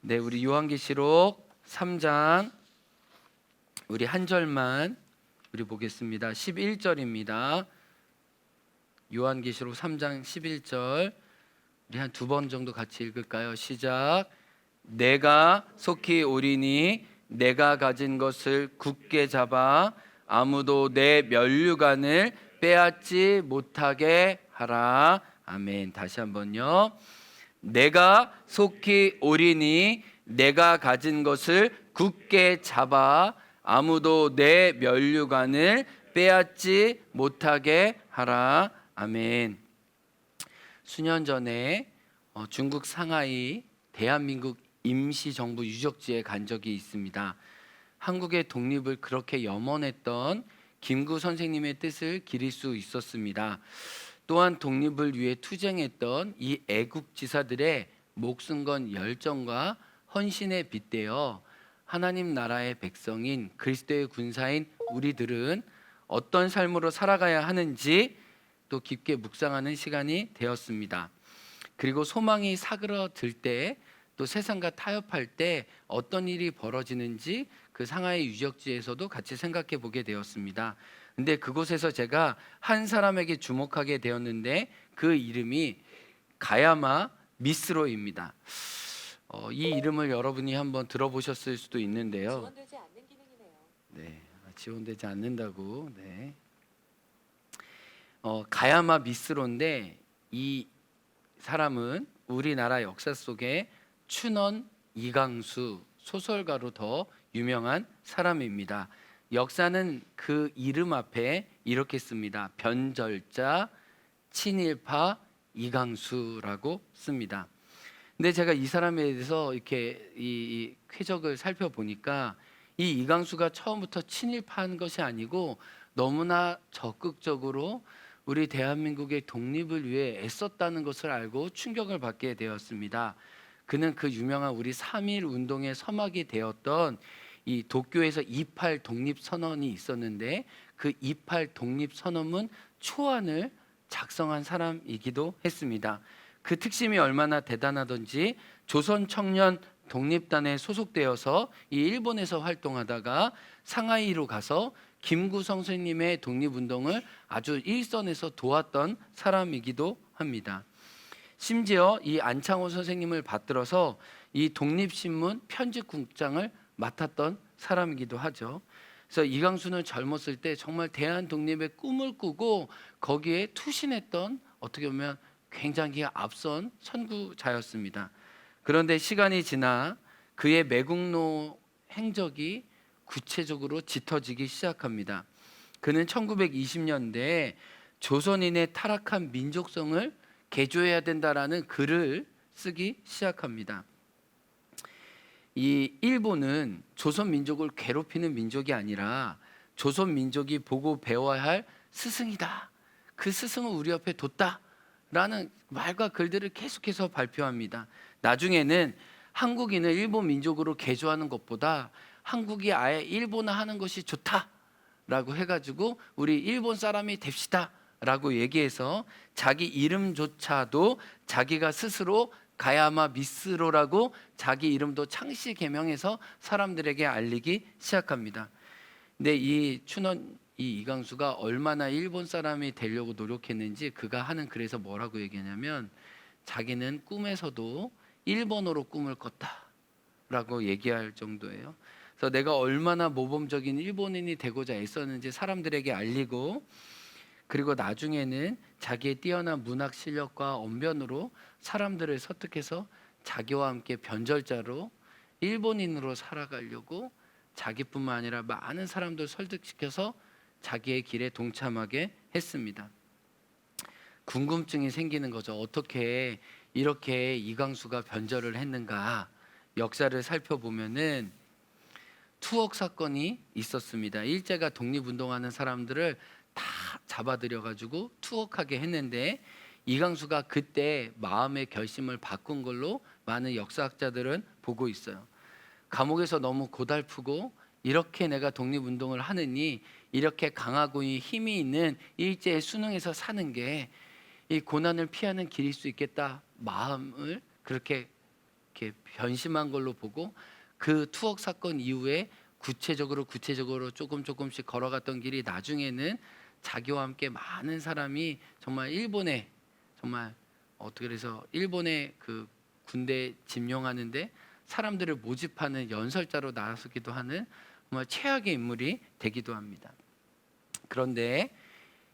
네, 우리 요한계시록 3장 우리 한 절만 우리 보겠습니다. 11절입니다. 요한계시록 3장 11절 우리 한 두 번 정도 같이 읽을까요? 시작. 내가 속히 오리니 내가 가진 것을 굳게 잡아 아무도 내 면류관을 빼앗지 못하게 하라. 아멘. 다시 한번요. 내가 속히 오리니 내가 가진 것을 굳게 잡아 아무도 내 면류관을 빼앗지 못하게 하라. 아멘. 수년 전에 중국 상하이 대한민국 임시정부 유적지에 간 적이 있습니다. 한국의 독립을 그렇게 염원했던 김구 선생님의 뜻을 기릴 수 있었습니다. 또한 독립을 위해 투쟁했던 이 애국지사들의 목숨 건 열정과 헌신에 빗대어 하나님 나라의 백성인 그리스도의 군사인 우리들은 어떤 삶으로 살아가야 하는지 또 깊게 묵상하는 시간이 되었습니다. 그리고 소망이 사그러들 때 또 세상과 타협할 때 어떤 일이 벌어지는지 그 상하이 유적지에서도 같이 생각해 보게 되었습니다. 근데 그곳에서 제가 한 사람에게 주목하게 되었는데 그 이름이 가야마 미스로입니다. 이 이름을 여러분이 한번 들어보셨을 수도 있는데요. 지원되지 않는 기능이네요. 네, 지원되지 않는다고. 네. 가야마 미스로인데 이 사람은 우리나라 역사 속에 춘원 이강수 소설가로 더 유명한 사람입니다. 역사는 그 이름 앞에 이렇게 씁니다. 변절자 친일파 이강수라고 씁니다. 근데 제가 이 사람에 대해서 이렇게 이 쾌적을 살펴보니까 이 이강수가 처음부터 친일파한 것이 아니고 너무나 적극적으로 우리 대한민국의 독립을 위해 애썼다는 것을 알고 충격을 받게 되었습니다. 그는 그 유명한 우리 3.1 운동의 서막이 되었던 이 도쿄에서 28 독립선언이 있었는데 그 28 독립선언문 초안을 작성한 사람이기도 했습니다. 그 특심이 얼마나 대단하던지 조선청년 독립단에 소속되어서 이 일본에서 활동하다가 상하이로 가서 김구 선생님의 독립운동을 아주 일선에서 도왔던 사람이기도 합니다. 심지어 이 안창호 선생님을 받들어서 이 독립신문 편집국장을 맡았던 사람이기도 하죠. 그래서 이강수는 젊었을 때 정말 대한 독립의 꿈을 꾸고 거기에 투신했던 어떻게 보면 굉장히 앞선 선구자였습니다. 그런데 시간이 지나 그의 매국노 행적이 구체적으로 짙어지기 시작합니다. 그는 1920년대에 조선인의 타락한 민족성을 개조해야 된다라는 글을 쓰기 시작합니다. 이 일본은 조선 민족을 괴롭히는 민족이 아니라 조선 민족이 보고 배워야 할 스승이다. 그 스승을 우리 옆에 뒀다라는 말과 글들을 계속해서 발표합니다. 나중에는 한국인을 일본 민족으로 개조하는 것보다 한국이 아예 일본화하는 것이 좋다라고 해가지고 우리 일본 사람이 됩시다. 라고 얘기해서 자기 이름조차도 자기가 스스로 가야마 미스로라고 자기 이름도 창씨 개명해서 사람들에게 알리기 시작합니다. 근데 이 춘원 이강수가 얼마나 일본 사람이 되려고 노력했는지 그가 하는 글에서 뭐라고 얘기하냐면 자기는 꿈에서도 일본어로 꿈을 꿨다라고 얘기할 정도예요. 그래서 내가 얼마나 모범적인 일본인이 되고자 애썼는지 사람들에게 알리고 그리고 나중에는 자기의 뛰어난 문학 실력과 언변으로 사람들을 설득해서 자기와 함께 변절자로 일본인으로 살아가려고 자기뿐만 아니라 많은 사람들 설득시켜서 자기의 길에 동참하게 했습니다. 궁금증이 생기는 거죠. 어떻게 이렇게 이강수가 변절을 했는가? 역사를 살펴보면은 투옥 사건이 있었습니다. 일제가 독립운동하는 사람들을 다 잡아들여 가지고 투옥하게 했는데 이강수가 그때 마음의 결심을 바꾼 걸로 많은 역사학자들은 보고 있어요. 감옥에서 너무 고달프고 이렇게 내가 독립운동을 하느니 이렇게 강하고 힘이 있는 일제의 수능에서 사는 게 이 고난을 피하는 길일 수 있겠다 마음을 그렇게 이렇게 변심한 걸로 보고 그 투옥 사건 이후에 구체적으로 조금씩 걸어갔던 길이 나중에는 자기와 함께 많은 사람이 정말 일본에 정말 어떻게 해서 일본의 그 군대 집용하는데 사람들을 모집하는 연설자로 나서기도 하는 정말 최악의 인물이 되기도 합니다. 그런데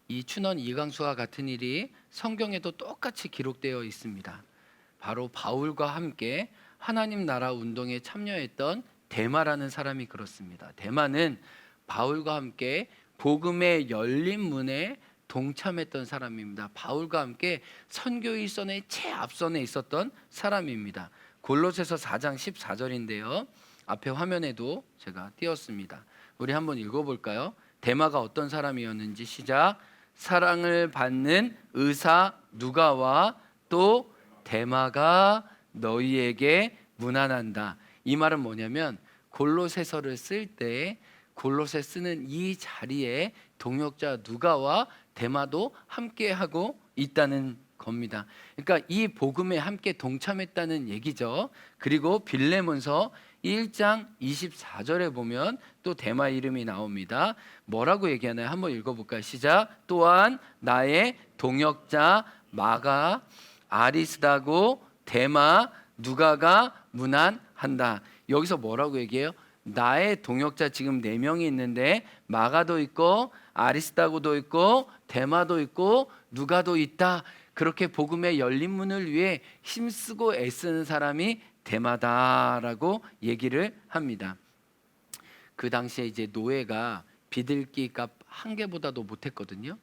이 춘원 이강수와 같은 일이 성경에도 똑같이 기록되어 있습니다. 바로 바울과 함께 하나님 나라 운동에 참여했던 데마라는 사람이 그렇습니다. 데마는 바울과 함께 복음의 열린 문에 동참했던 사람입니다. 바울과 함께 선교 일선의 최앞선에 있었던 사람입니다. 골로새서 4장 14절인데요. 앞에 화면에도 제가 띄웠습니다. 우리 한번 읽어볼까요? 데마가 어떤 사람이었는지 시작. 사랑을 받는 의사 누가와 또 데마가 너희에게 문안한다. 이 말은 뭐냐면 골로새서를 쓸 때 골로새 쓰는 이 자리에 동역자 누가와 데마도 함께 하고 있다는 겁니다. 그러니까 이 복음에 함께 동참했다는 얘기죠. 그리고 빌레몬서 1장 24절에 보면 또 데마 이름이 나옵니다. 뭐라고 얘기하나요? 한번 읽어볼까요? 시작. 또한 나의 동역자 마가 아리스다고 데마 누가가 문안한다. 여기서 뭐라고 얘기해요? 나의 동역자 지금 4명이 있는데 마가도 있고 아리스다고도 있고 데마도 있고 누가도 있다. 그렇게 복음의 열린 문을 위해 힘쓰고 애쓰는 사람이 데마다라고 얘기를 합니다. 그 당시에 이제 노예가 비둘기 값 한 개보다도 못했거든요.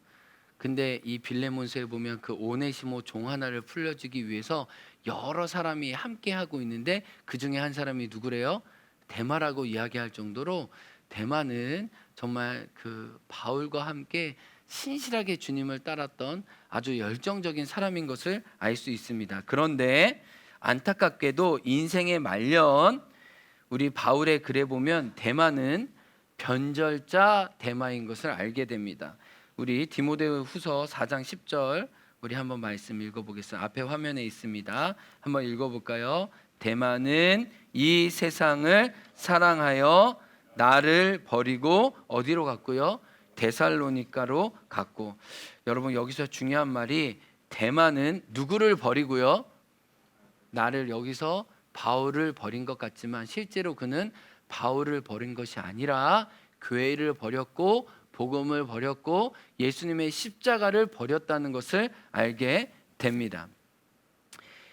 근데 이 빌레몬서에 보면 그 오네시모 종 하나를 풀려주기 위해서 여러 사람이 함께 하고 있는데 그 중에 한 사람이 누구래요? 데마라고 이야기할 정도로 데마는 정말 그 바울과 함께 신실하게 주님을 따랐던 아주 열정적인 사람인 것을 알 수 있습니다. 그런데 안타깝게도 인생의 말년 우리 바울의 글에 보면 데마는 변절자 데마인 것을 알게 됩니다. 우리 디모데후서 4장 10절 우리 한번 말씀 읽어보겠습니다. 앞에 화면에 있습니다. 한번 읽어볼까요? 데마는 이 세상을 사랑하여 나를 버리고 어디로 갔고요? 데살로니가로 갔고. 여러분 여기서 중요한 말이 데마는 누구를 버리고요? 나를 여기서 바울을 버린 것 같지만 실제로 그는 바울을 버린 것이 아니라 교회를 버렸고 복음을 버렸고 예수님의 십자가를 버렸다는 것을 알게 됩니다.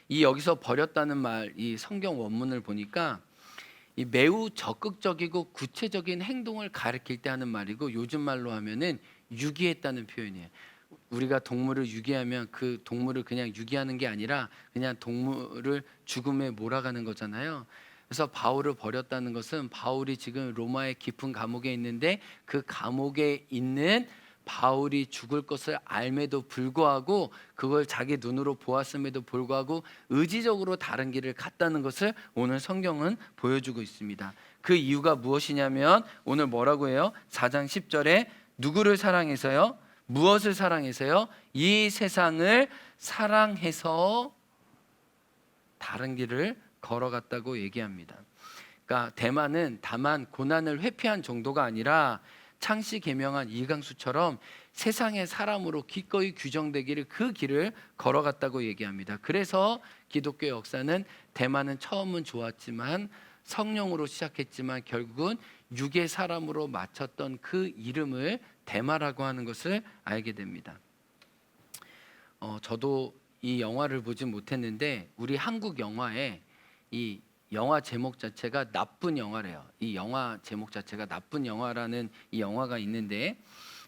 이 여기서 버렸다는 말, 이 성경 원문을 보니까 이 매우 적극적이고 구체적인 행동을 가리킬 때 하는 말이고 요즘 말로 하면은 유기했다는 표현이에요. 우리가 동물을 유기하면 그 동물을 그냥 유기하는 게 아니라 그냥 동물을 죽음에 몰아가는 거잖아요. 그래서 바울을 버렸다는 것은 바울이 지금 로마의 깊은 감옥에 있는데 그 감옥에 있는 바울이 죽을 것을 알매도 불구하고 그걸 자기 눈으로 보았음에도 불구하고 의지적으로 다른 길을 갔다는 것을 오늘 성경은 보여주고 있습니다. 그 이유가 무엇이냐면 오늘 뭐라고 해요? 4장 10절에 누구를 사랑해서요? 무엇을 사랑해서요? 이 세상을 사랑해서 다른 길을 걸어갔다고 얘기합니다. 그러니까 데마는 다만 고난을 회피한 정도가 아니라 창시 계명한 이강수처럼 세상의 사람으로 기꺼이 규정되기를 그 길을 걸어갔다고 얘기합니다. 그래서 기독교 역사는 데마는 처음은 좋았지만 성령으로 시작했지만 결국은 육의 사람으로 마쳤던 그 이름을 데마라고 하는 것을 알게 됩니다. 저도 이 영화를 보지 못했는데 우리 한국 영화에 이 영화 제목 자체가 나쁜 영화래요. 이 영화 제목 자체가 나쁜 영화라는 이 영화가 있는데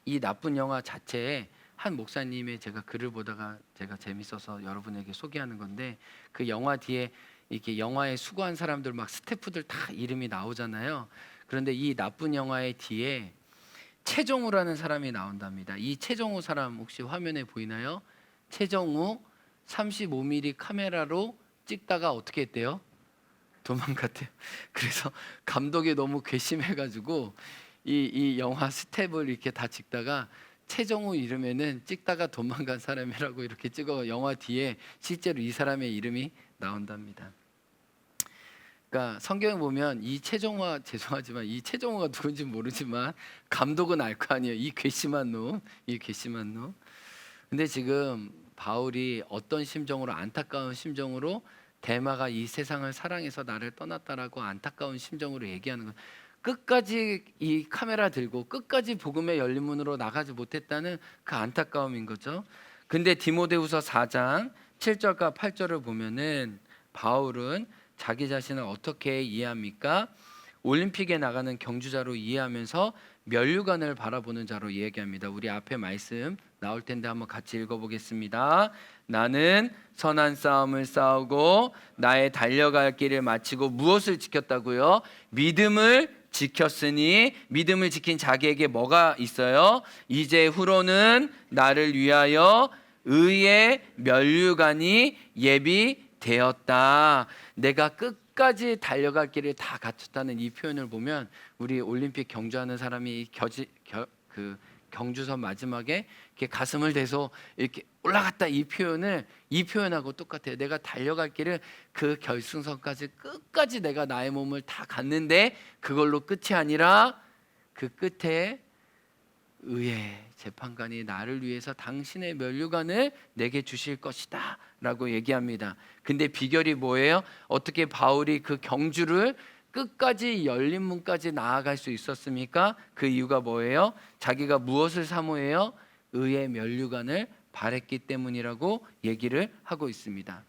이 나쁜 영화 자체에 한 목사님의 제가 글을 보다가 제가 재밌어서 여러분에게 소개하는 건데 그 영화 뒤에 이렇게 영화에 수고한 사람들 막 스태프들 다 이름이 나오잖아요. 그런데 이 나쁜 영화의 뒤에 최정우라는 사람이 나온답니다. 이 최정우 사람 혹시 화면에 보이나요? 최정우 35mm 카메라로 찍다가 어떻게 했대요? 도망갔대요. 그래서 감독이 너무 괘씸해가지고 이 영화 스텝을 이렇게 다 찍다가 최정우 이름에는 찍다가 도망간 사람이라고 이렇게 찍어 영화 뒤에 실제로 이 사람의 이름이 나온답니다. 그러니까 성경에 보면 이 최종화, 죄송하지만 이 최종화가 누군지 모르지만 감독은 알 거 아니에요. 이 괘씸한 놈, 이 괘씸한 놈. 근데 지금 바울이 어떤 심정으로, 안타까운 심정으로 데마가 이 세상을 사랑해서 나를 떠났다라고 안타까운 심정으로 얘기하는 거예요. 끝까지 이 카메라 들고 끝까지 복음의 열린 문으로 나가지 못했다는 그 안타까움인 거죠. 근데 디모데후서 4장 7절과 8절을 보면은 바울은 자기 자신을 어떻게 이해합니까? 올림픽에 나가는 경주자로 이해하면서 면류관을 바라보는 자로 이야기합니다. 우리 앞에 말씀 나올 텐데 한번 같이 읽어보겠습니다. 나는 선한 싸움을 싸우고 나의 달려갈 길을 마치고 무엇을 지켰다고요? 믿음을 지켰으니, 믿음을 지킨 자기에게 뭐가 있어요? 이제 후로는 나를 위하여 의의 면류관이 예비되었다. 내가 끝까지 달려갈 길을 다 갖췄다는 이 표현을 보면 우리 올림픽 경주하는 사람이 그 경주선 마지막에 이렇게 가슴을 대서 이렇게 올라갔다, 이 표현하고 똑같아요. 내가 달려갈 길을 그 결승선까지 끝까지 내가 나의 몸을 다 갔는데 그걸로 끝이 아니라 그 끝에 의의 재판관이 나를 위해서 당신의 면류관을 내게 주실 것이다 라고 얘기합니다. 근데 비결이 뭐예요? 어떻게 바울이 그 경주를 끝까지 열린 문까지 나아갈 수 있었습니까? 그 이유가 뭐예요? 자기가 무엇을 사모해요? 의의 면류관을 바랬기 때문이라고 얘기를 하고 있습니다.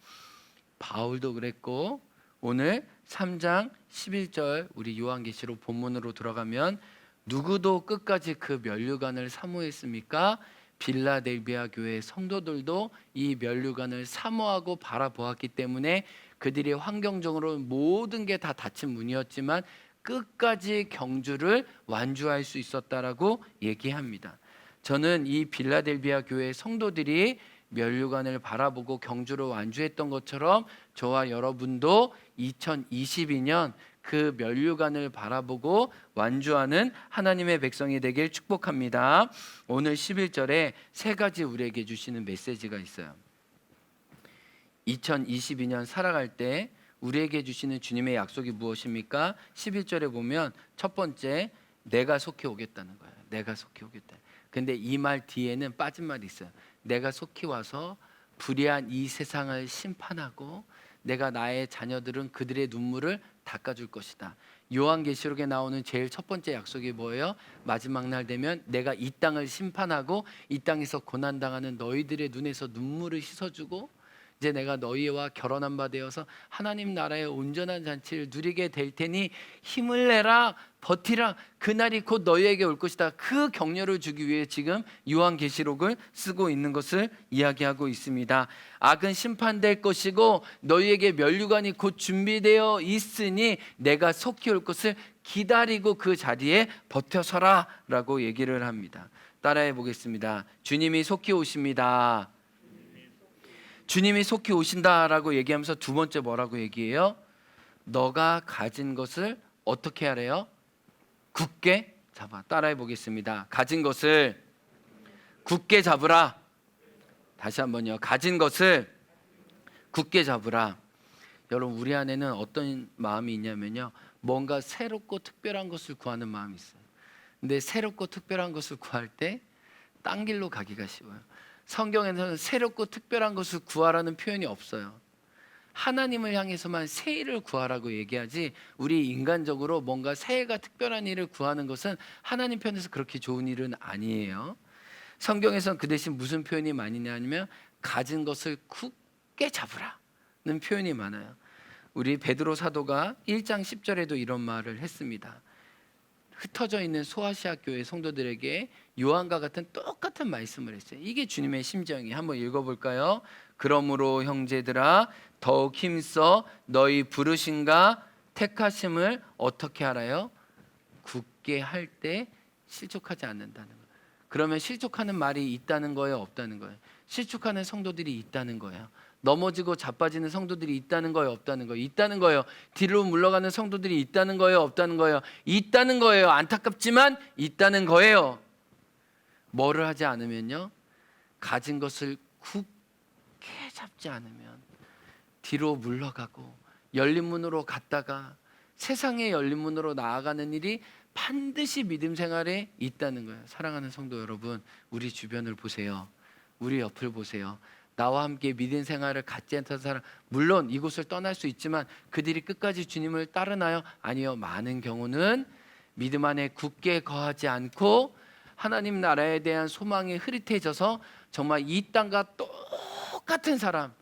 바울도 그랬고, 오늘 3장 11절 우리 요한계시록 본문으로 들어가면 누구도 끝까지 그 면류관을 사모했습니까? 빌라델비아 교회 성도들도 이 면류관을 사모하고 바라보았기 때문에 그들이 환경적으로 모든 게 다 닫힌 문이었지만 끝까지 경주를 완주할 수 있었다라고 얘기합니다. 저는 이 빌라델비아 교회 성도들이 면류관을 바라보고 경주를 완주했던 것처럼 저와 여러분도 2022년 그 면류관을 바라보고 완주하는 하나님의 백성이 되길 축복합니다. 오늘 11절에 세 가지 우리에게 주시는 메시지가 있어요. 2022년 살아갈 때 우리에게 주시는 주님의 약속이 무엇입니까? 11절에 보면 첫 번째, 내가 속히 오겠다는 거예요. 내가 속히 오겠다. 근데 이 말 뒤에는 빠진 말이 있어요. 내가 속히 와서 불의한 이 세상을 심판하고 내가 나의 자녀들은 그들의 눈물을 닦아줄 것이다. 요한계시록에 나오는 제일 첫 번째 약속이 뭐예요? 마지막 날 되면 내가 이 땅을 심판하고 이 땅에서 고난당하는 너희들의 눈에서 눈물을 씻어주고 이제 내가 너희와 결혼한 바 되어서 하나님 나라의 온전한 잔치를 누리게 될 테니 힘을 내라, 버티라, 그날이 곧 너희에게 올 것이다. 그 격려를 주기 위해 지금 요한계시록을 쓰고 있는 것을 이야기하고 있습니다. 악은 심판될 것이고 너희에게 면류관이 곧 준비되어 있으니 내가 속히 올 것을 기다리고 그 자리에 버텨서라 라고 얘기를 합니다. 따라해 보겠습니다. 주님이 속히 오십니다. 주님이 속히 오신다라고 얘기하면서 두 번째 뭐라고 얘기해요? 너가 가진 것을 어떻게 하래요? 굳게 잡아. 따라해 보겠습니다. 가진 것을 굳게 잡으라. 다시 한번요. 가진 것을 굳게 잡으라. 여러분, 우리 안에는 어떤 마음이 있냐면요, 뭔가 새롭고 특별한 것을 구하는 마음이 있어요. 근데 새롭고 특별한 것을 구할 때 딴 길로 가기가 쉬워요. 성경에서는 새롭고 특별한 것을 구하라는 표현이 없어요. 하나님을 향해서만 새 일을 구하라고 얘기하지, 우리 인간적으로 뭔가 새해가 특별한 일을 구하는 것은 하나님 편에서 그렇게 좋은 일은 아니에요. 성경에서는 그 대신 무슨 표현이 많이 나냐면 가진 것을 굳게 잡으라는 표현이 많아요. 우리 베드로 사도가 1장 10절에도 이런 말을 했습니다. 흩어져 있는 소아시아 교회 성도들에게 요한과 같은 똑같은 말씀을 했어요. 이게 주님의 심정이에요. 한번 읽어볼까요? 그러므로 형제들아 더욱 힘써 너희 부르심과 택하심을 어떻게 알아요? 굳게 할 때 실족하지 않는다는 거예요. 그러면 실족하는 말이 있다는 거예요, 없다는 거예요? 실족하는 성도들이 있다는 거예요. 넘어지고 자빠지는 성도들이 있다는 거예요, 없다는 거예요? 있다는 거예요. 뒤로 물러가는 성도들이 있다는 거예요, 없다는 거예요? 있다는 거예요. 안타깝지만 있다는 거예요. 뭐를 하지 않으면요, 가진 것을 굳게 잡지 않으면 뒤로 물러가고 열린 문으로 갔다가 세상의 열린 문으로 나아가는 일이 반드시 믿음 생활에 있다는 거예요. 사랑하는 성도 여러분, 우리 주변을 보세요. 우리 옆을 보세요. 나와 함께 믿음 생활을 갖지 않던 사람, 물론 이곳을 떠날 수 있지만 그들이 끝까지 주님을 따르나요? 아니요. 많은 경우는 믿음 안에 굳게 거하지 않고 하나님 나라에 대한 소망이 흐릿해져서 정말 이 땅과 똑같은 사람,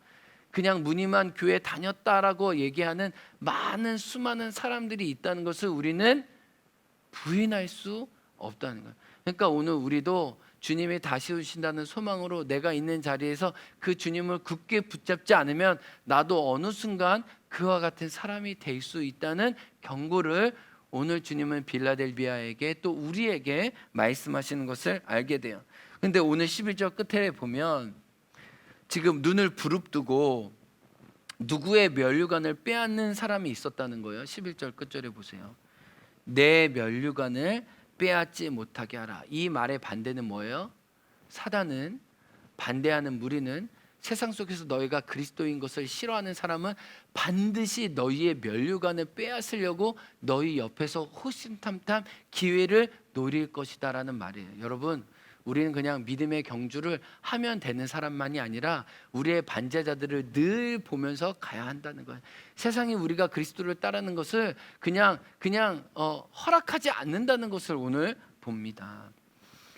그냥 무늬만 교회 다녔다라고 얘기하는 많은 수많은 사람들이 있다는 것을 우리는 부인할 수 없다는 거예요. 그러니까 오늘 우리도 주님이 다시 오신다는 소망으로 내가 있는 자리에서 그 주님을 굳게 붙잡지 않으면 나도 어느 순간 그와 같은 사람이 될 수 있다는 경고를 오늘 주님은 빌라델비아에게 또 우리에게 말씀하시는 것을 알게 돼요. 근데 오늘 11절 끝에 보면 지금 눈을 부릅뜨고 누구의 면류관을 빼앗는 사람이 있었다는 거예요. 11절 끝절에 보세요. 내 면류관을 빼앗지 못하게 하라. 이 말의 반대는 뭐예요? 사단은, 반대하는 무리는, 세상 속에서 너희가 그리스도인 것을 싫어하는 사람은 반드시 너희의 면류관을 빼앗으려고 너희 옆에서 호심탐탐 기회를 노릴 것이다라는 말이에요. 여러분, 우리는 그냥 믿음의 경주를 하면 되는 사람만이 아니라 우리의 반제자들을 늘 보면서 가야 한다는 거예요. 세상이 우리가 그리스도를 따르는 것을 그냥 허락하지 않는다는 것을 오늘 봅니다.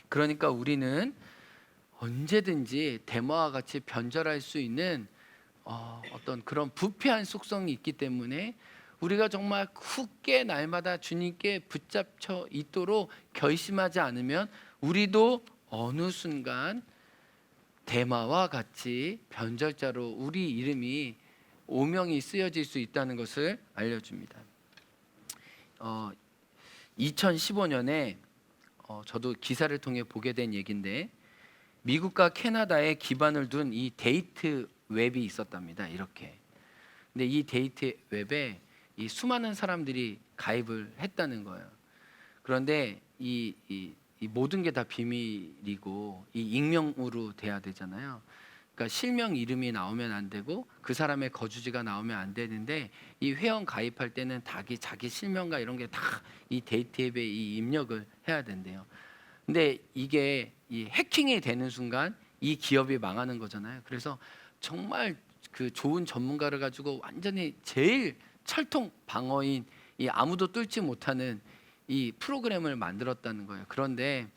그러니까 우리는 언제든지 데마와 같이 변절할 수 있는 어떤 그런 부패한 속성이 있기 때문에 우리가 정말 굳게 날마다 주님께 붙잡혀 있도록 결심하지 않으면 우리도 어느 순간 데마와 같이 변절자로 우리 이름이 오명이 쓰여질 수 있다는 것을 알려줍니다. 2015년에 저도 기사를 통해 보게 된 얘기인데 미국과 캐나다에 기반을 둔 이 데이트 웹이 있었답니다. 이렇게. 근데 이 데이트 웹에 이 수많은 사람들이 가입을 했다는 거예요. 그런데 이 모든 게 다 비밀이고 이 익명으로 돼야 되잖아요. 그러니까 실명 이름이 나오면 안 되고 그 사람의 거주지가 나오면 안 되는데 이 회원 가입할 때는 자기 실명과 이런 게 다 이 데이트 앱에 이 입력을 해야 된대요. 근데 이게 이 해킹이 되는 순간 이 기업이 망하는 거잖아요. 그래서 정말 그 좋은 전문가를 가지고 완전히 제일 철통 방어인 이 아무도 뚫지 못하는 이 프로그램을 만들었다는 거예요. 그런데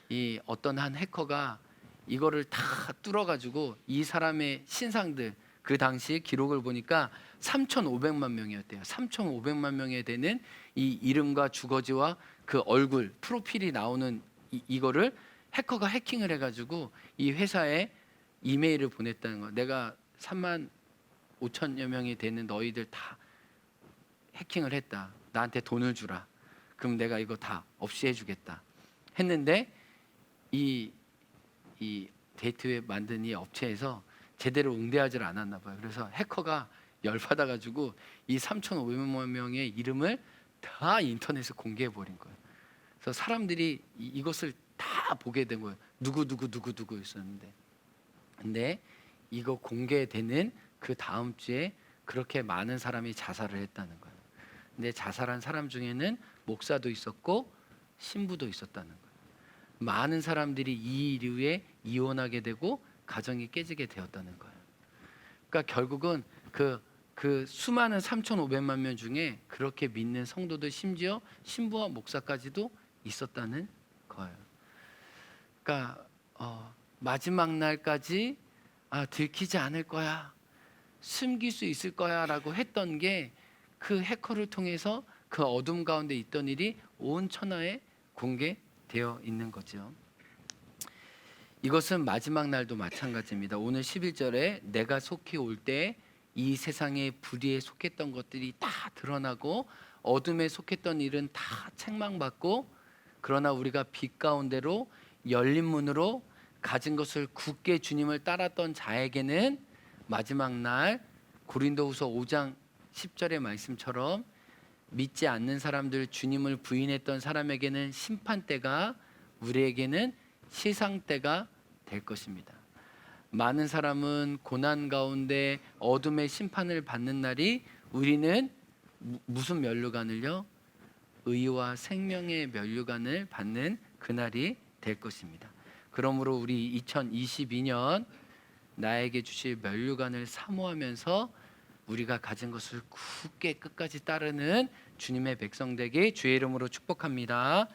이 어떤 한 해커가 이거를 다 뚫어가지고 이 사람의 신상들 그 당시 기록을 보니까 3,500만 명이었대요. 3,500만 명에 되는 이 이름과 주거지와 그 얼굴 프로필이 나오는 이거를 해커가 해킹을 해가지고 이 회사에 이메일을 보냈다는 거. 내가 3만 5천여 명이 되는 너희들 다 해킹을 했다. 나한테 돈을 주라. 그럼 내가 이거 다 없이 해주겠다. 했는데 이 데이트웹 만든 이 업체에서 제대로 응대하지 않았나 봐요. 그래서 해커가 열받아가지고 이 3,500만 명의 이름을 다 인터넷에 공개해 버린 거예요. 그래서 사람들이 이것을 다 보게 된 거예요. 누구 있었는데. 근데 이거 공개되는 그 다음 주에 그렇게 많은 사람이 자살을 했다는 거예요. 근데 자살한 사람 중에는 목사도 있었고 신부도 있었다는 거예요. 많은 사람들이 이 이후에 이혼하게 되고 가정이 깨지게 되었다는 거예요. 그러니까 결국은 그 수많은 3,500만 명 중에 그렇게 믿는 성도들 심지어 신부와 목사까지도 있었다는 거예요. 그러니까 마지막 날까지 들키지 않을 거야, 숨길 수 있을 거야라고 했던 게 그 해커를 통해서 그 어둠 가운데 있던 일이 온 천하에 공개되어 있는 거죠. 이것은 마지막 날도 마찬가지입니다. 오늘 11절에 내가 속히 올 때 이 세상의 불의에 속했던 것들이 다 드러나고 어둠에 속했던 일은 다 책망받고 그러나 우리가 빛 가운데로 열린 문으로 가진 것을 굳게 주님을 따랐던 자에게는 마지막 날 고린도후서 5장 10절의 말씀처럼 믿지 않는 사람들, 주님을 부인했던 사람에게는 심판대가, 우리에게는 시상대가 될 것입니다. 많은 사람은 고난 가운데 어둠의 심판을 받는 날이 우리는 무슨 면류관을요? 의와 생명의 면류관을 받는 그날이 될 것입니다. 그러므로 우리 2022년 나에게 주실 면류관을 사모하면서 우리가 가진 것을 굳게 끝까지 따르는 주님의 백성 되기 주의 이름으로 축복합니다.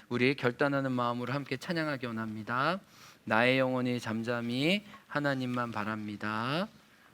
우리 결단하는 마음으로 함께 찬양하기 원합니다. 나의 영혼이 잠잠히 하나님만 바랍니다.